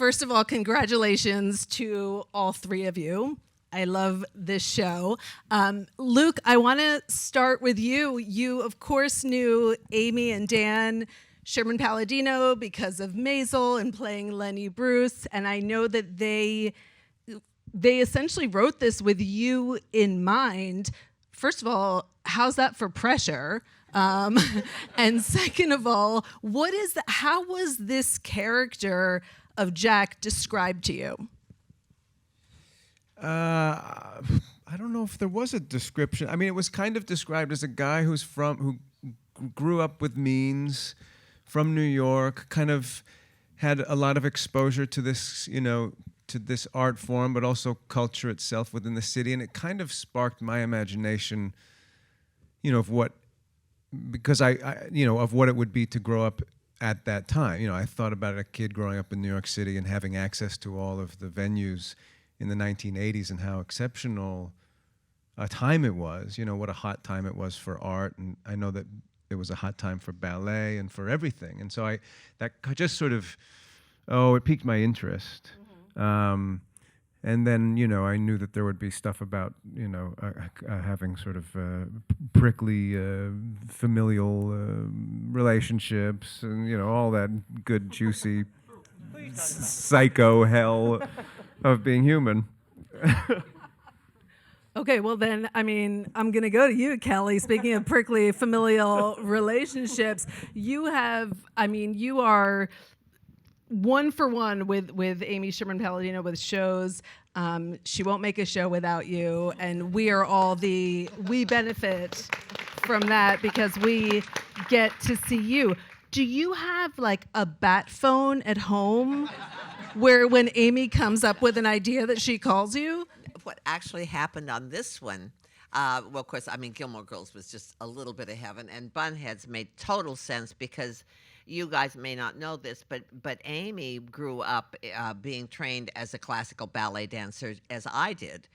First of all, congratulations to all three of you. I love this show. Luke, I want to start with you. You, of course, knew Amy and Dan Sherman-Palladino because of Maisel and playing Lenny Bruce, and I know that they essentially wrote this with you in mind. First of all, how's that for pressure? And second of all, how was this character of Jack described to you? I don't know if there was a description. I mean, it was kind of described as a guy who grew up with means, from New York, kind of had a lot of exposure to this, to this art form, but also culture itself within the city, and it kind of sparked my imagination, of what, because of what it would be to grow up at that time. I thought about a kid growing up in New York City and having access to all of the venues in the 1980s and how exceptional a time it was, what a hot time it was for art. And I know that it was a hot time for ballet and for everything. And so that just sort of, it piqued my interest. Mm-hmm. And then, I knew that there would be stuff about, having sort of prickly familial relationships and, all that good, juicy psycho hell of being human. Okay, well then, I'm going to go to you, Kelly. Speaking of prickly familial relationships, you are one for one with Amy Sherman-Palladino with shows. She won't make a show without you, and we benefit from that because we get to see you. Do you have like a bat phone at home where when Amy comes up with an idea that she calls you? What actually happened on this one, well, of course, Gilmore Girls was just a little bit of heaven, and Bunheads made total sense because you guys may not know this, but Amy grew up being trained as a classical ballet dancer, as I did.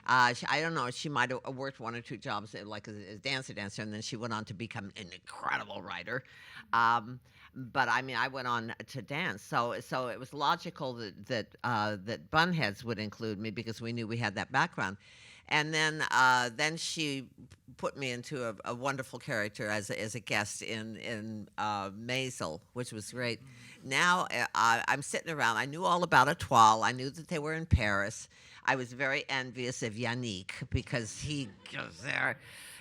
I don't know, she might have worked one or two jobs like as a dancer, and then she went on to become an incredible writer. But I went on to dance, so it was logical that Bunheads would include me because we knew we had that background. And then she put me into a wonderful character as a guest in Maisel, which was great. Now I'm sitting around. I knew all about Étoile. I knew that they were in Paris. I was very envious of Yannick because he goes there.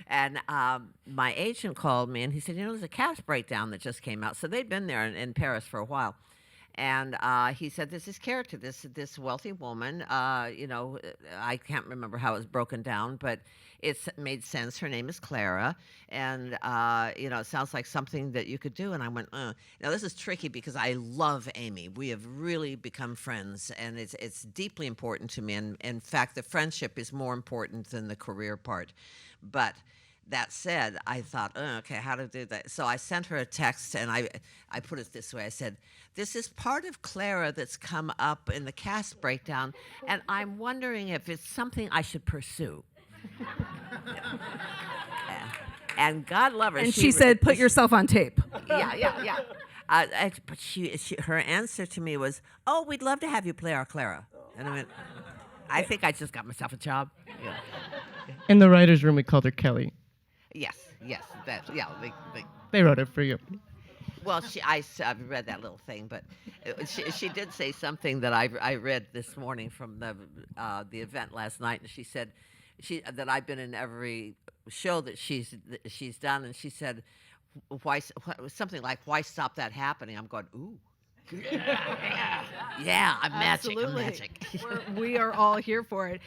And my agent called me and he said, there's a cast breakdown that just came out. So they'd been there in Paris for a while. And he said, there's this character, this wealthy woman, I can't remember how it was broken down, but it's made sense. Her name is Clara, and, it sounds like something that you could do. And I went, Now, this is tricky because I love Amy. We have really become friends, and it's deeply important to me. And in fact, the friendship is more important than the career part. But that said, I thought, okay, how to do that? So I sent her a text, and I put it this way. I said, this is part of Clara that's come up in the cast breakdown, and I'm wondering if it's something I should pursue. And God love her. And she said, put yourself on tape. Yeah. But her answer to me was, we'd love to have you play our Clara. And I went, I think I just got myself a job. Yeah. In the writer's room, we called her Kelly. Yes. They wrote it for you. Well, I've read that little thing, but she did say something that I read this morning from the event last night, and she said that I've been in every show that she's done, and she said, something like, why stop that happening? I'm going, ooh. Yeah, I'm magic. We are all here for it.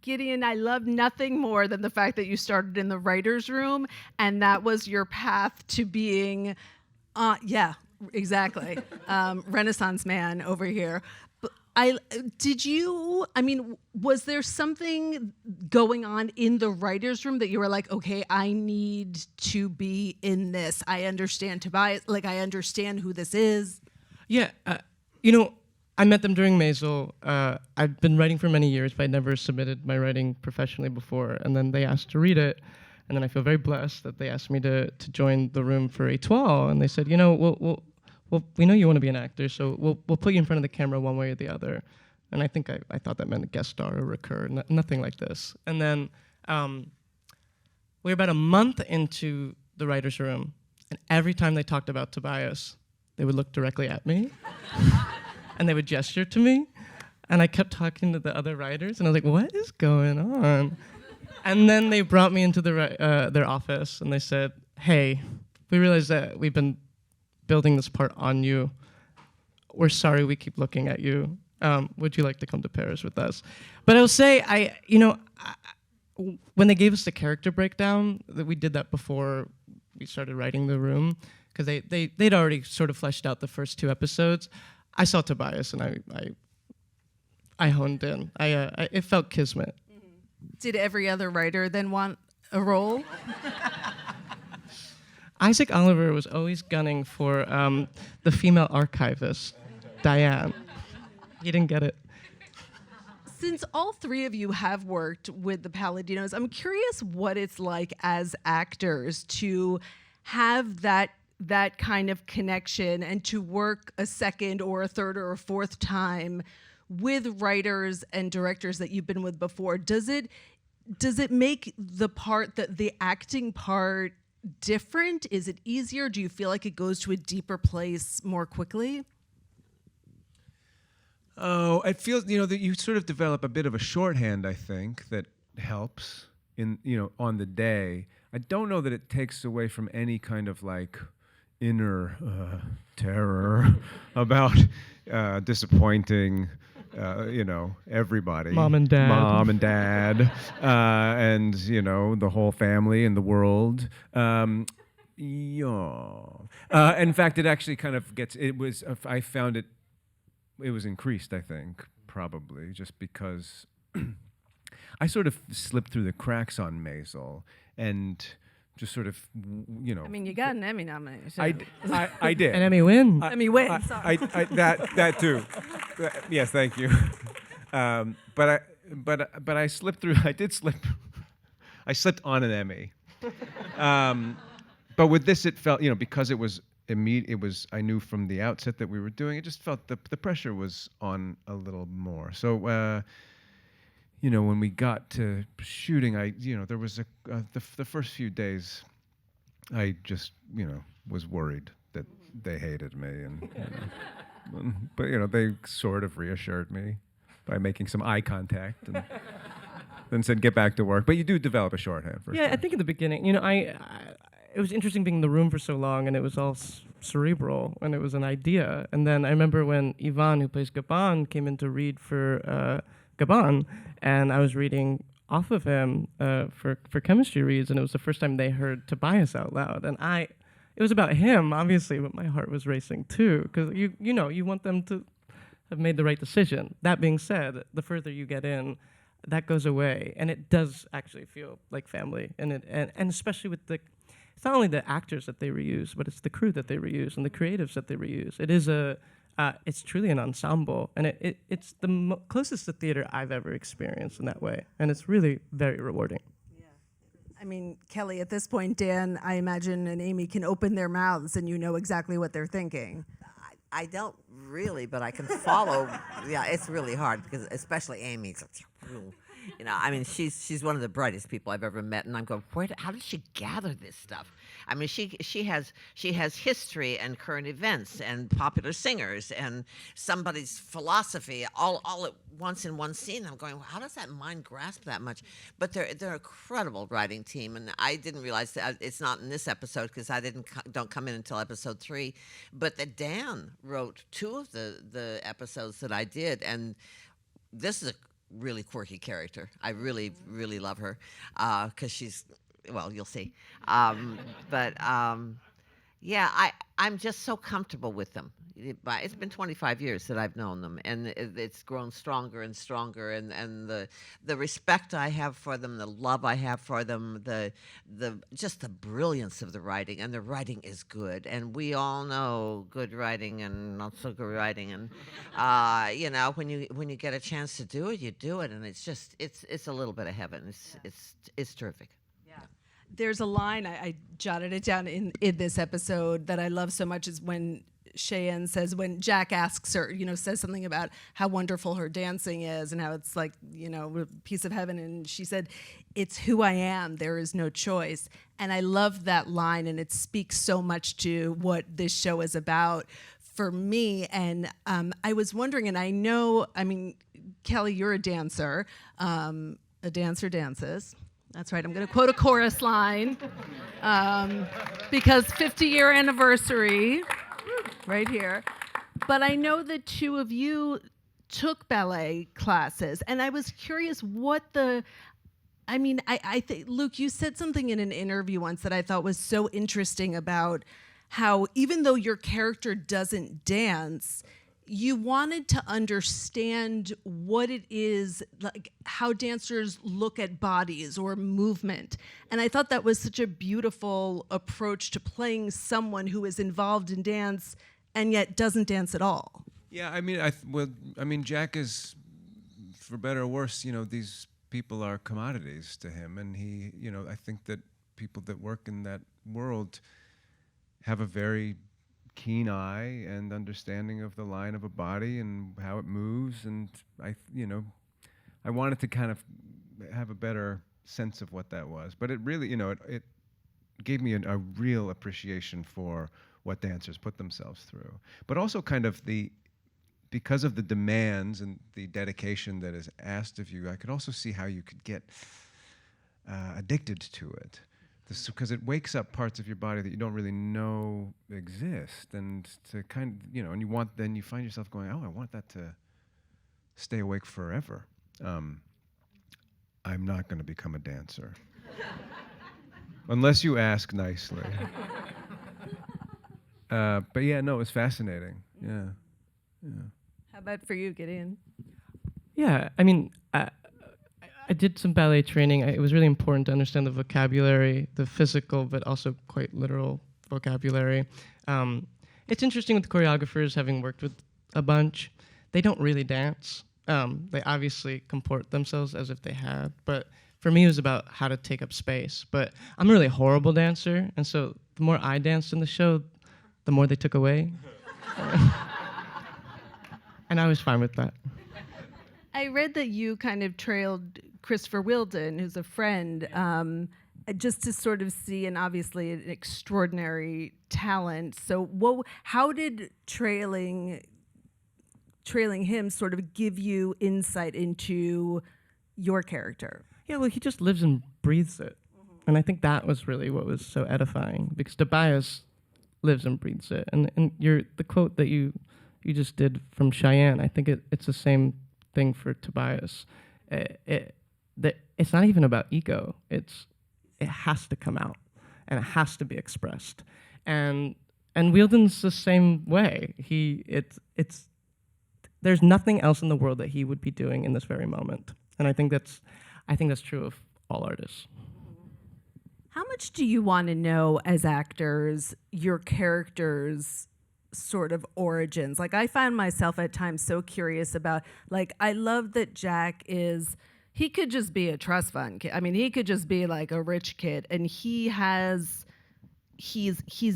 Gideon, I love nothing more than the fact that you started in the writer's room, and that was your path to being, exactly, Renaissance man over here. But was there something going on in the writer's room that you were like, okay, I need to be in this. I understand Tobias, I understand who this is. Yeah, I met them during Maisel. I'd been writing for many years, but I'd never submitted my writing professionally before. And then they asked to read it. And then I feel very blessed that they asked me to join the room for Étoile. And they said, we'll well, we know you want to be an actor, so we'll put you in front of the camera one way or the other. And I think I thought that meant a guest star or recur, nothing like this. And then we were about a month into the writer's room, and every time they talked about Tobias, they would look directly at me, and they would gesture to me, and I kept talking to the other writers, and I was like, what is going on? And then they brought me into their office, and they said, hey, we realize that we've been building this part on you. We're sorry we keep looking at you. Would you like to come to Paris with us? But I will say, when they gave us the character breakdown, that we did that before we started writing The Room, because they'd already sort of fleshed out the first 2 episodes. I saw Tobias, and I honed in. It felt kismet. Did every other writer then want a role? Isaac Oliver was always gunning for the female archivist, Diane. He didn't get it. Since all 3 of you have worked with the Palladinos, I'm curious what it's like as actors to have that kind of connection and to work a second or a third or a fourth time with writers and directors that you've been with before. Does it make the acting part different? Is it easier? Do you feel like it goes to a deeper place more quickly? Oh, it feels, that you sort of develop a bit of a shorthand, I think, that helps on the day. I don't know that it takes away from any kind of like inner terror about disappointing, everybody. Mom and dad. And, the whole family and the world. In fact, it actually kind of I found it was increased, I think, probably, just because I sort of slipped through the cracks on Maisel and just sort of, I mean, you got an Emmy nomination. I did. An Emmy win. Emmy win. That too. Yes, thank you. But I slipped through. I did slip. I slipped on an Emmy. But with this, it felt, because it was immediate. It was, I knew from the outset that we were doing. It just felt the pressure was on a little more. So when we got to shooting, there was the first few days, I just was worried that they hated me, and but they sort of reassured me by making some eye contact and then said get back to work. But you do develop a shorthand for sure. I think in the beginning, it was interesting being in the room for so long, and it was all cerebral, and it was an idea. And then I remember when Ivan, who plays Gaban, came in to read for Gaban, and I was reading off of him for chemistry reads, and it was the first time they heard Tobias out loud. And it was about him, obviously, but my heart was racing too, because you want them to have made the right decision. That being said, the further you get in, that goes away, and it does actually feel like family, and especially with it's not only the actors that they reuse, but it's the crew that they reuse and the creatives that they reuse. It is it's truly an ensemble, and it's the closest to theater I've ever experienced in that way, and it's really very rewarding. Yeah. I mean, Kelly, at this point, Dan, I imagine, and Amy can open their mouths and you know exactly what they're thinking. I don't really, but I can follow. Yeah, it's really hard because especially Amy. I mean, she's one of the brightest people I've ever met, and I'm going, how did she gather this stuff? I mean, she has history and current events and popular singers and somebody's philosophy all at once in one scene. I'm going, how does that mind grasp that much? But they're an incredible writing team, and I didn't realize that it's not in this episode because I don't come in until episode 3, but that Dan wrote 2 of the episodes that I did, and this is a really quirky character. I really, really love her because she's, well, you'll see. Yeah, I'm just so comfortable with them. It's been 25 years that I've known them, and it's grown stronger and stronger. And the respect I have for them, the love I have for them, just the brilliance of the writing, and the writing is good. And we all know good writing and not so good writing. And when you get a chance to do it, you do it, and it's just it's a little bit of heaven. It's terrific. There's a line, I jotted it down in this episode that I love so much, is when Cheyenne says when Jack asks her, says something about how wonderful her dancing is and how it's like, a piece of heaven. And she said, "It's who I am. There is no choice." And I love that line, and it speaks so much to what this show is about for me. And I was wondering, and I know, Kelly, you're a dancer. A dancer dances. That's right. I'm going to quote a chorus line because 50-year anniversary right here. But I know the two of you took ballet classes, and I was curious I think, Luke, you said something in an interview once that I thought was so interesting about how even though your character doesn't dance, you wanted to understand what it is, like how dancers look at bodies or movement. And I thought that was such a beautiful approach to playing someone who is involved in dance and yet doesn't dance at all. Yeah, Jack is, for better or worse, these people are commodities to him, and he, I think that people that work in that world have a very keen eye and understanding of the line of a body and how it moves, and I wanted to kind of have a better sense of what that was. But it really, it gave me a real appreciation for what dancers put themselves through. But also kind of because of the demands and the dedication that is asked of you, I could also see how you could get addicted to it. Because it wakes up parts of your body that you don't really know exist, and to kind of, and then you find yourself going, oh, I want that to stay awake forever. I'm not going to become a dancer. Unless you ask nicely. But yeah, no, it was fascinating. Yeah. How about for you, Gideon? Yeah, I did some ballet training. It was really important to understand the vocabulary, the physical, but also quite literal vocabulary. It's interesting with choreographers, having worked with a bunch, they don't really dance. They obviously comport themselves as if they had, but for me it was about how to take up space. But I'm a really horrible dancer, and so the more I danced in the show, the more they took away. And I was fine with that. I read that you kind of trailed Christopher Wheeldon, who's a friend, just to sort of see, and obviously an extraordinary talent. So how did trailing him sort of give you insight into your character? Yeah, well, he just lives and breathes it. Mm-hmm. And I think that was really what was so edifying, because Tobias lives and breathes it. And the quote that you just did from Cheyenne, I think it's the same thing for Tobias. It's not even about ego. It has to come out, and it has to be expressed. And Wheeldon's the same way. There's nothing else in the world that he would be doing in this very moment. And I think that's true of all artists. How much do you want to know as actors your characters' sort of origins? Like, I found myself at times so curious about, like, I love that Jack he could just be a trust fund kid. He could just be like a rich kid, and he's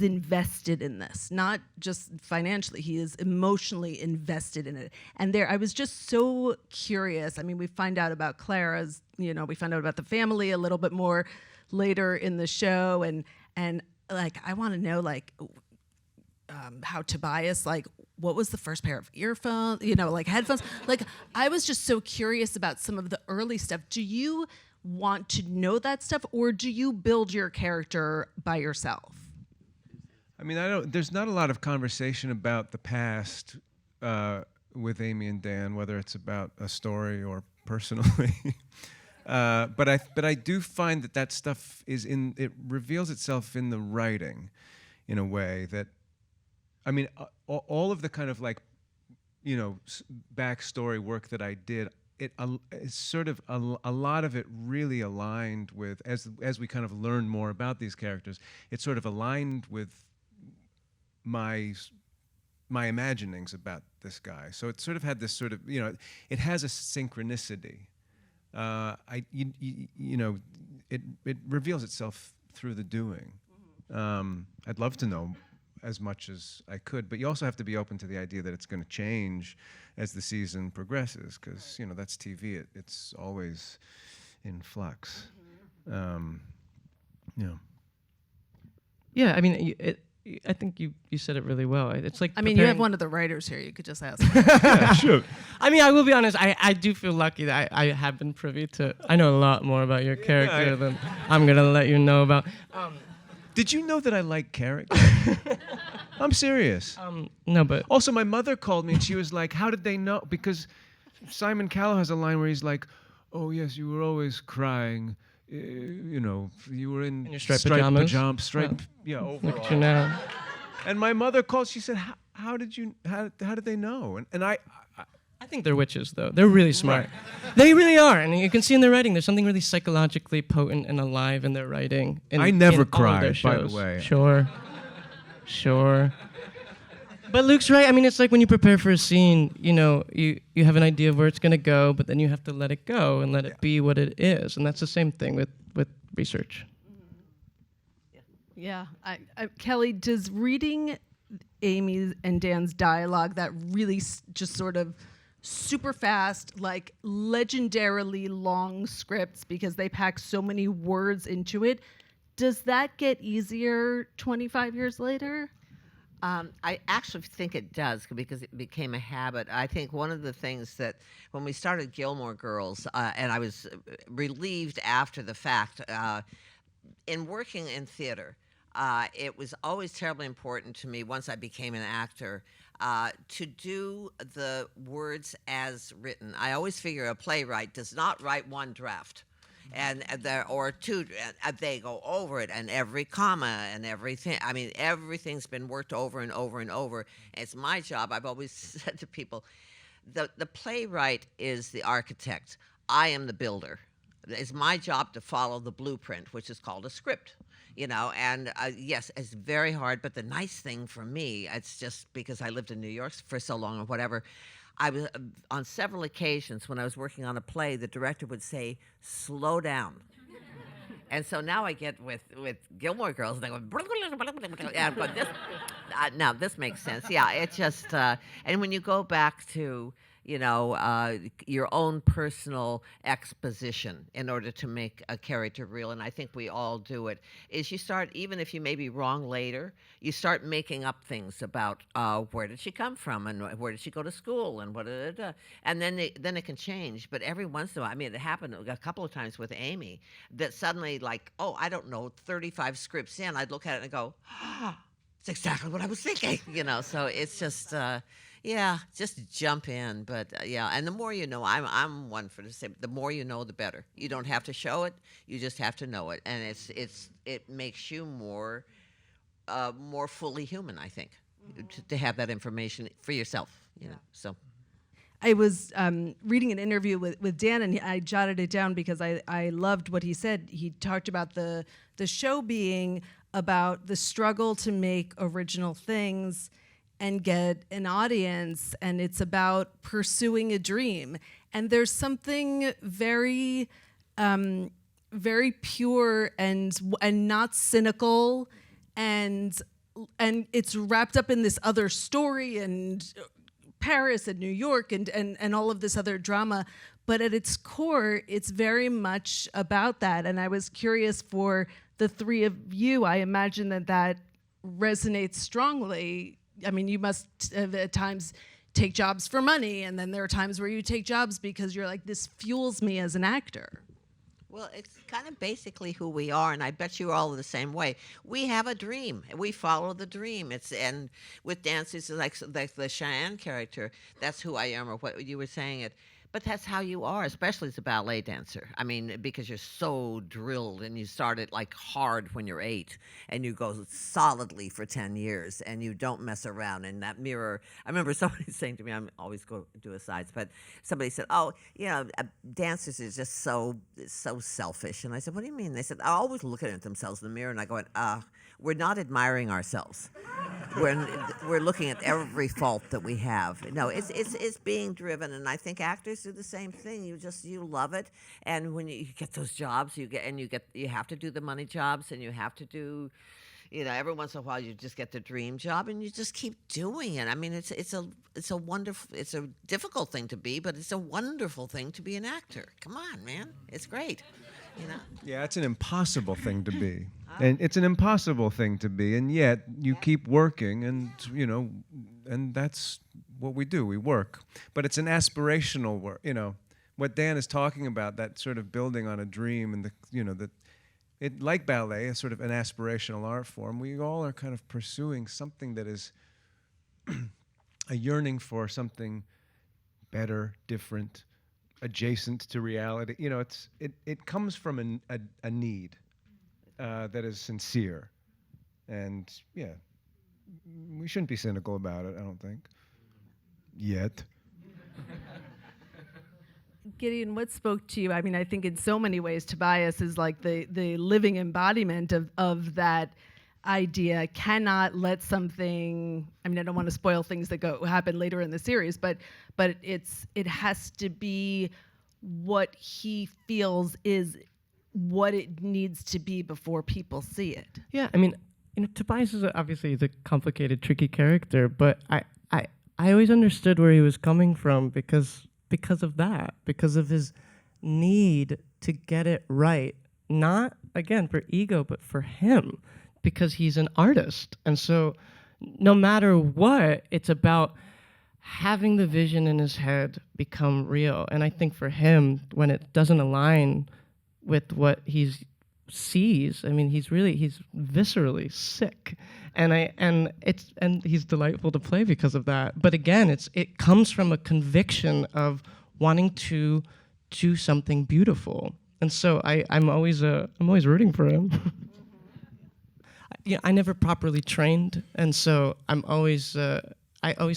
invested in this, not just financially, he is emotionally invested in it. And I was just so curious. We find out about Clara's, we find out about the family a little bit more later in the show, and like, I want to know, like, how Tobias, like, what was the first pair of earphones, like headphones? Like, I was just so curious about some of the early stuff. Do you want to know that stuff, or do you build your character by yourself? There's not a lot of conversation about the past with Amy and Dan, whether it's about a story or personally. But I do find that stuff it reveals itself in the writing in a way that, all of the kind of, like, backstory work that I did, it's sort of a lot of it really aligned with, as we kind of learned more about these characters, it sort of aligned with my imaginings about this guy. So it sort of had this sort of, it has a synchronicity. It reveals itself through the doing. I'd love to know as much as I could. But you also have to be open to the idea that it's going to change as the season progresses, because that's TV. It's always in flux. Yeah, I mean, I think you said it really well. It's like I mean, you have one of the writers here. You could just ask. Yeah, sure. I mean, I will be honest. I do feel lucky that I have been privy to. I know a lot more about your character than I'm gonna let you know about. Did you know that I like character? I'm serious. No, but Also, my mother called me and she was like, "How did they know?" Because Simon Cowell has a line where he's like, "Oh yes, you were always crying. You were in your striped pajamas? Overall." look at you now. And my mother called. She said, "How did they know?" And I I think they're witches, though. They're really smart. They really are, and you can see in their writing. There's something really psychologically potent and alive in their writing. I never in all of their cried, by the shows. way. Sure. But Luke's right. I mean, it's like when you prepare for a scene, you have an idea of where it's going to go, but then you have to let it go and let it be what it is. And that's the same thing with research. Yeah. Kelly, does reading Amy and Dan's dialogue, that really just sort of super fast, like legendarily long scripts because they pack so many words into it, does that get easier 25 years later? I actually think it does because it became a habit. I think one of the things that when we started Gilmore Girls, and I was relieved after the fact, in working in theater, it was always terribly important to me once I became an actor to do the words as written. I always figure a playwright does not write one draft. And or two, they go over it, and every comma and everything. I mean, everything's been worked over and over and over. It's my job. I've always said to people, the playwright is the architect. I am the builder. It's my job to follow the blueprint, which is called a script. And yes, it's very hard. But the nice thing for me, it's just because I lived in New York for so long or whatever. I was on several occasions when I was working on a play, the director would say, "Slow down." And so now I get with Gilmore Girls, and they go, yeah, but now this makes sense. Yeah, it's just, and when you go back to, your own personal exposition in order to make a character real, and I think we all do it, is you start, even if you may be wrong later, you start making up things about where did she come from and where did she go to school and and then it can change. But every once in a while, I mean, it happened a couple of times with Amy that suddenly, like, I don't know, 35 scripts in, I'd look at it and go, it's exactly what I was thinking, So it's just. Yeah, just jump in, but yeah, and the more you know, I'm one for the same. The more you know, the better. You don't have to show it; you just have to know it, and it makes you more fully human. I think to have that information for yourself. So. I was reading an interview with Dan, and I jotted it down because I loved what he said. He talked about the show being about the struggle to make original things and get an audience, and it's about pursuing a dream. And there's something very, very pure and not cynical, and it's wrapped up in this other story and Paris and New York and all of this other drama. But at its core, it's very much about that. And I was curious for the three of you. I imagine that resonates strongly. I mean, you must at times take jobs for money, and then there are times where you take jobs because you're like, this fuels me as an actor. Well, it's kind of basically who we are, and I bet you're all the same way. We have a dream. We follow the dream. And with dancers, like the Cheyenne character, that's who I am, or what you were saying it. But that's how you are, especially as a ballet dancer. I mean, because you're so drilled, and you started like hard when you're 8, and you go solidly for 10 years, and you don't mess around. And that mirror, I remember somebody saying to me, I'm always go do asides, but somebody said, dancers are just so selfish. And I said, what do you mean? They said, I always look at themselves in the mirror, and I go, we're not admiring ourselves. We're looking at every fault that we have. No, it's being driven, and I think actors do the same thing. You love it, and when you get those jobs, you have to do the money jobs, and you have to do, every once in a while you just get the dream job and you just keep doing it. I mean, it's a wonderful, it's a difficult thing to be, but it's a wonderful thing to be an actor. Come on, man, it's great. Yeah, it's an impossible thing to be. And it's an impossible thing to be, and yet you keep working, and and that's what we do. We work, but it's an aspirational work. What Dan is talking about, that sort of building on a dream, and it like ballet, is sort of an aspirational art form. We all are kind of pursuing something that is a yearning for something better, different, adjacent to reality. It comes from a need that is sincere, and we shouldn't be cynical about it, I don't think, yet. Gideon, what spoke to you? I mean, I think in so many ways Tobias is like the living embodiment of that idea. Cannot let something, I mean, I don't want to spoil things that happen later in the series, but it has to be what he feels is what it needs to be before people see it. Yeah, I mean, Tobias is obviously a complicated, tricky character, but I always understood where he was coming from because of that, because of his need to get it right, not again for ego, but for him, because he's an artist, and so no matter what, it's about having the vision in his head become real. And I think for him, when it doesn't align with what he sees, I mean, he's viscerally sick, and he's delightful to play because of that. But again, it comes from a conviction of wanting to do something beautiful, and so I'm always rooting for him. I never properly trained, and so I always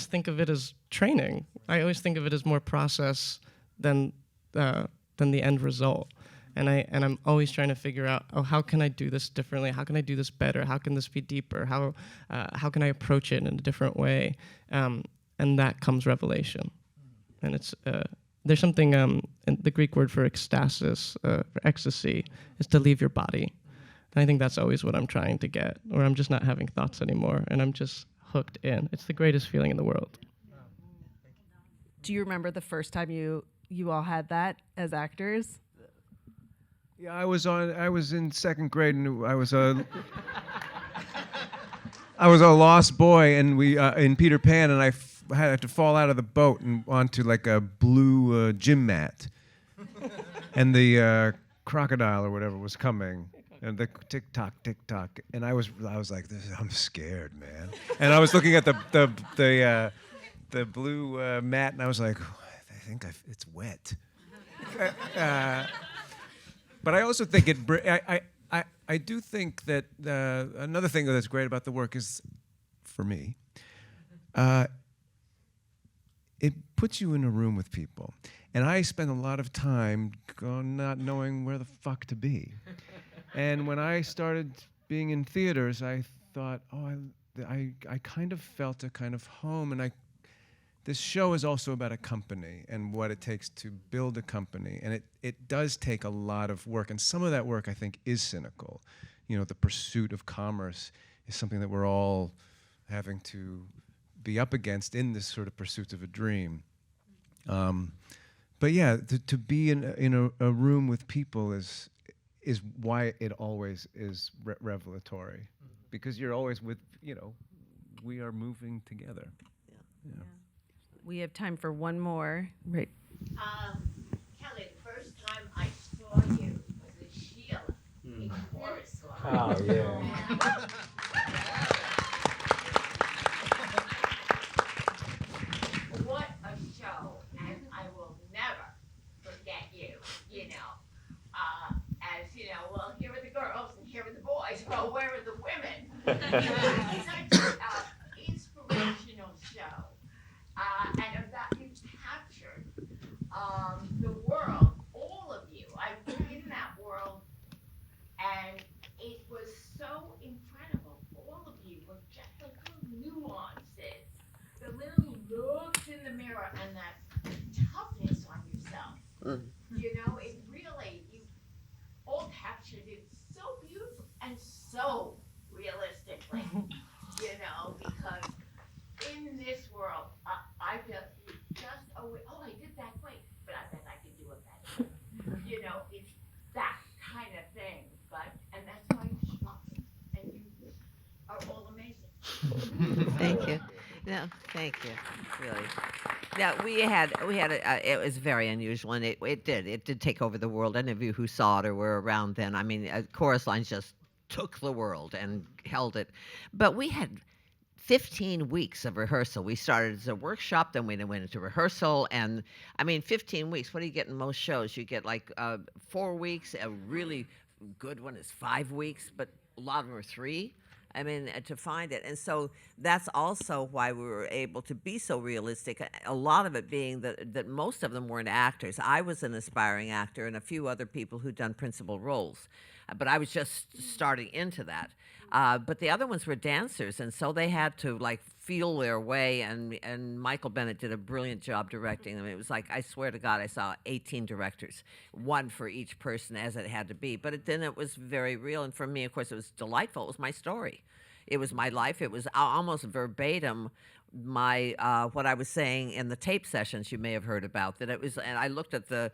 think of it as training. I always think of it as more process than the end result. And I'm always trying to figure out, how can I do this differently? How can I do this better? How can this be deeper? How can I approach it in a different way? And that comes revelation. And it's there's something, and the Greek word for ecstasis, for ecstasy, is to leave your body. And I think that's always what I'm trying to get, where I'm just not having thoughts anymore, and I'm just hooked in. It's the greatest feeling in the world. Do you remember the first time you all had that as actors? Yeah, I was in second grade, and I was a lost boy, and we in Peter Pan, and I had to fall out of the boat and onto like a blue gym mat, and the crocodile or whatever was coming, and the tick tock, and I was like, I'm scared, man, and I was looking at the blue mat, and I was like, I think it's wet. But I also think I do think that another thing that's great about the work is, for me, it puts you in a room with people. And I spend a lot of time not knowing where the fuck to be. And when I started being in theaters, I thought, I kind of felt a kind of home. And this show is also about a company and what it takes to build a company. And it does take a lot of work. And some of that work, I think, is cynical. The pursuit of commerce is something that we're all having to be up against in this sort of pursuit of a dream. But yeah, to be in a room with people is why it always is revelatory. Because you're always with, we are moving together. Yeah. We have time for one more. Right. Kelly, the first time I saw you was at Sheila in Chorus Line. Oh, yeah. What a show, and I will never forget you, well, here are the girls and here are the boys, well, where are the women? Such an inspirational show. And of that, you captured the world, all of you. I've been in that world, and it was so incredible. All of you were just like little nuances, the little looks in the mirror, and that toughness on yourself. It really, you all captured it so beautiful and so realistic. Thank you. No, thank you. Really. Yeah, it was very unusual, and it did take over the world. Any of you who saw it or were around then, I mean, Chorus Lines just took the world and held it. But we had 15 weeks of rehearsal. We started as a workshop, then we went into rehearsal, and I mean, 15 weeks. What do you get in most shows? You get like 4 weeks. A really good one is 5 weeks, but a lot of them are 3. I mean, to find it. And so that's also why we were able to be so realistic. A lot of it being that most of them weren't actors. I was an aspiring actor and a few other people who'd done principal roles. But I was just starting into that. But the other ones were dancers, and so they had to like feel their way. And Michael Bennett did a brilliant job directing them. It was like, I swear to God, I saw 18 directors, one for each person as it had to be. But then it was very real, and for me, of course, it was delightful. It was my story. It was my life. It was almost verbatim my what I was saying in the tape sessions you may have heard about. That it was, and I looked at the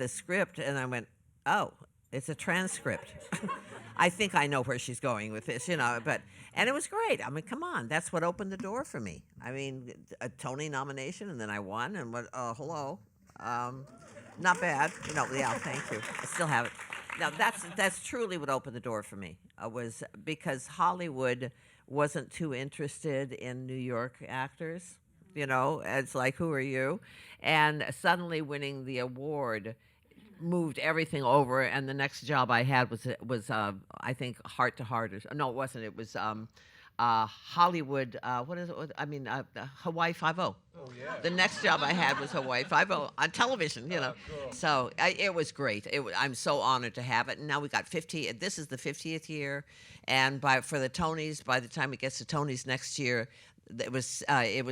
script and I went, oh, it's a transcript. I think I know where she's going with this, and it was great. I mean, come on, that's what opened the door for me. I mean, a Tony nomination, and then I won, and hello, not bad. Yeah, thank you. I still have it. Now that's truly what opened the door for me. Was because Hollywood wasn't too interested in New York actors. It's like, who are you? And suddenly winning the award moved everything over, and the next job I had was I think Heart to Heart, no, it wasn't. It was Hollywood. What is it? I mean, Hawaii Five-0. Oh yeah. The next job I had was Hawaii Five-0 on television. Cool. So it was great. I'm so honored to have it. And now we got 50. This is the 50th year, and for the Tonys, by the time it gets to Tonys next year, it was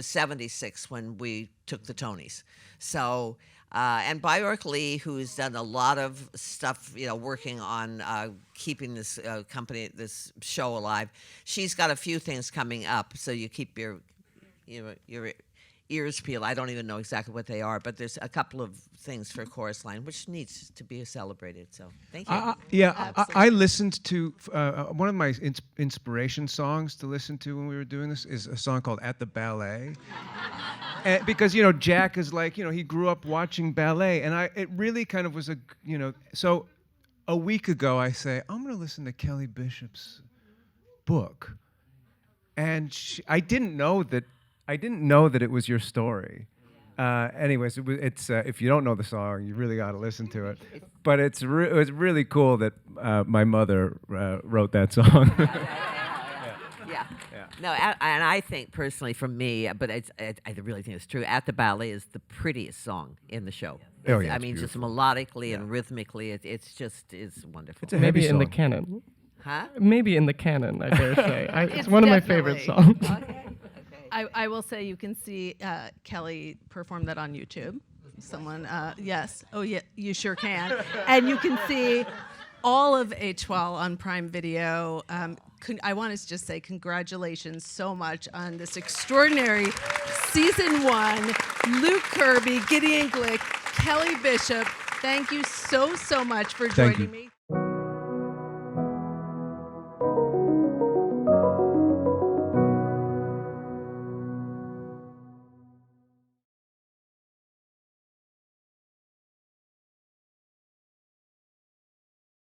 76 when we took the Tonys. So. And Bjork Lee, who's done a lot of stuff, working on keeping this this show alive, she's got a few things coming up. So you keep your ears peeled. I don't even know exactly what they are, but there's a couple of things for Chorus Line, which needs to be celebrated. So thank you. I listened to one of my inspiration songs to listen to when we were doing this is a song called "At the Ballet." And because Jack is like he grew up watching ballet, and it really kind of was so a week ago I say I'm going to listen to Kelly Bishop's book, and I didn't know that it was your story. Anyways, it's if you don't know the song, you really got to listen to it. But it was really cool that my mother wrote that song. Yeah. No, and I think personally, from me, but I really think it's true. "At the Ballet" is the prettiest song in the show. Oh yeah, I mean, just melodically and rhythmically, it's wonderful. It's a heavy Maybe in song. the canon. Huh? Maybe in the canon, I dare say. It's It's one of my favorite definitely- songs. Okay. I will say you can see Kelly perform that on YouTube. Someone, yes. Oh, yeah, you sure can. And you can see all of Étoile on Prime Video. I want to just say congratulations so much on this extraordinary season 1. Luke Kirby, Gideon Glick, Kelly Bishop. Thank you so much for Thank joining you. me.